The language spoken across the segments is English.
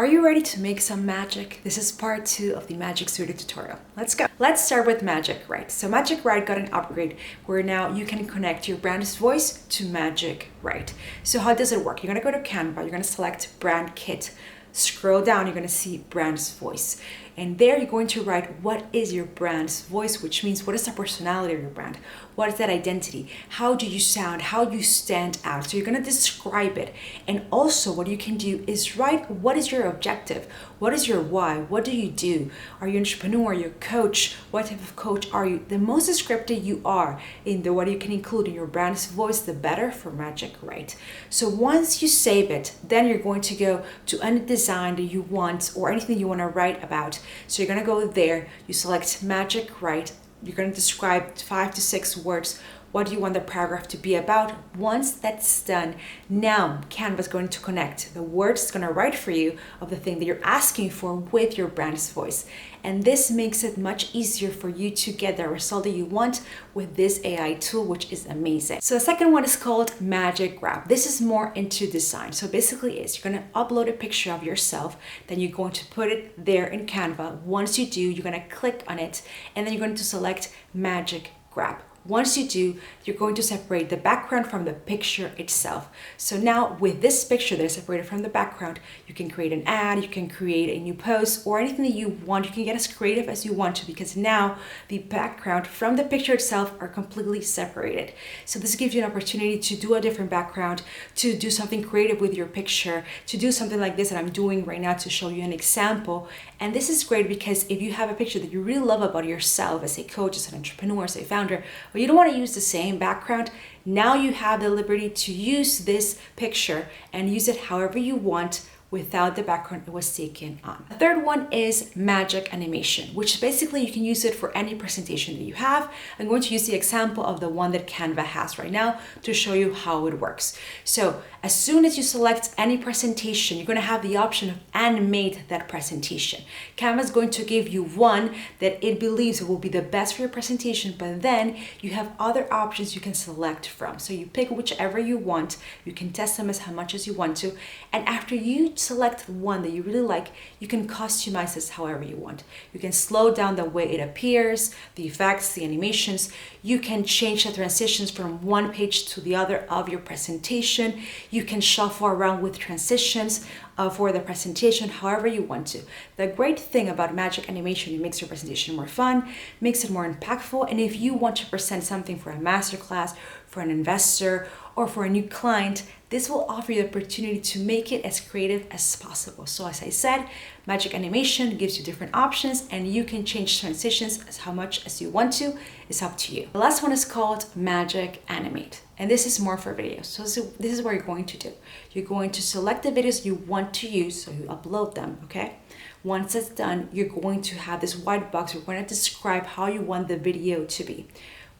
Are you ready to make some magic? This is part 2 of the Magic Studio tutorial. Let's go. Let's start with Magic Write. So Magic Write got an upgrade where now you can connect your brand's voice to Magic Write. So how does it work? You're gonna go to Canva, you're gonna select Brand Kit. Scroll down, you're gonna see brand's voice. And there you're going to write what is your brand's voice, which means what is the personality of your brand? What is that identity? How do you sound? How do you stand out? So you're gonna describe it. And also what you can do is write what is your objective? What is your why? What do you do? Are you an entrepreneur? Are you a coach? What type of coach are you? The most descriptive you are in the what you can include in your brand's voice, the better for Magic Write. So once you save it, then you're going to go to any design that you want or anything you want to write about. So you're going to go there, you select Magic Write, you're going to describe 5 to 6 words. What do you want the paragraph to be about? Once that's done, now Canva is going to connect the words it's going to write for you of the thing that you're asking for with your brand's voice. And this makes it much easier for you to get the result that you want with this AI tool, which is amazing. So the second one is called Magic Wrap. This is more into design. So basically you're going to upload a picture of yourself, then you're going to put it there in Canva. Once you do, you're going to click on it, and then you're going to select Magic Wrap. Once you do, you're going to separate the background from the picture itself. So now with this picture that is separated from the background, you can create an ad, you can create a new post, or anything that you want. You can get as creative as you want to, because now the background from the picture itself are completely separated. So this gives you an opportunity to do a different background, to do something creative with your picture, to do something like this that I'm doing right now to show you an example. And this is great because if you have a picture that you really love about yourself as a coach, as an entrepreneur, as a founder, but you don't want to use the same background, now you have the liberty to use this picture and use it however you want without the background it was taken on. The third one is Magic Animation, which basically you can use it for any presentation that you have. I'm going to use the example of the one that Canva has right now to show you how it works. So as soon as you select any presentation, you're going to have the option of animate that presentation. Canva is going to give you one that it believes will be the best for your presentation, but then you have other options you can select from. So you pick whichever you want, you can test them as much as you want to, and after you select one that you really like, you can customize this however you want. You can slow down the way it appears, the effects, the animations. You can change the transitions from one page to the other of your presentation. You can shuffle around with transitions for the presentation however you want to. The great thing about Magic Animation, it makes your presentation more fun, makes it more impactful, and if you want to present something for a masterclass, for an investor, or for a new client, this will offer you the opportunity to make it as creative as possible. So as I said, Magic Animation gives you different options, and you can change transitions as how much as you want to. It's up to you. The last one is called Magic Animate, and this is more for videos. So this is what you're going to do. You're going to select the videos you want to use, so you upload them, okay? Once that's done, you're going to have this white box. You're going to describe how you want the video to be.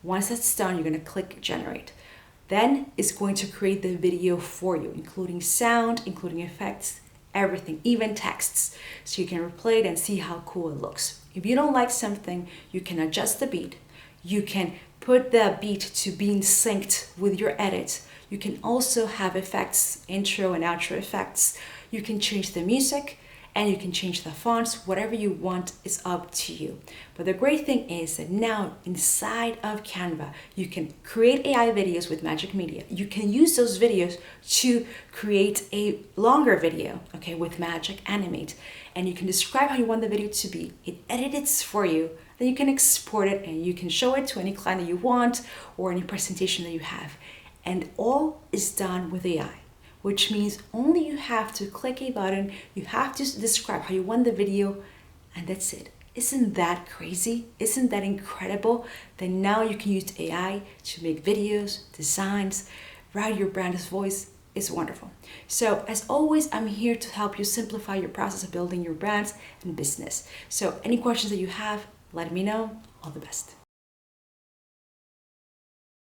Once that's done, you're going to click Generate. Then it's going to create the video for you, including sound, including effects, everything, even texts. So you can replay it and see how cool it looks. If you don't like something, you can adjust the beat. You can put the beat to being synced with your edit. You can also have effects, intro and outro effects. You can change the music, and you can change the fonts. Whatever you want is up to you. But the great thing is that now inside of Canva, you can create AI videos with Magic Media. You can use those videos to create a longer video, okay, with Magic Animate. And you can describe how you want the video to be. It edits for you. Then you can export it and you can show it to any client that you want or any presentation that you have. And all is done with AI, which means only you have to click a button, you have to describe how you want the video, and that's it. Isn't that crazy? Isn't that incredible? Then now you can use AI to make videos, designs, write your brand's voice. It's wonderful. So as always, I'm here to help you simplify your process of building your brands and business. So any questions that you have, let me know. All the best.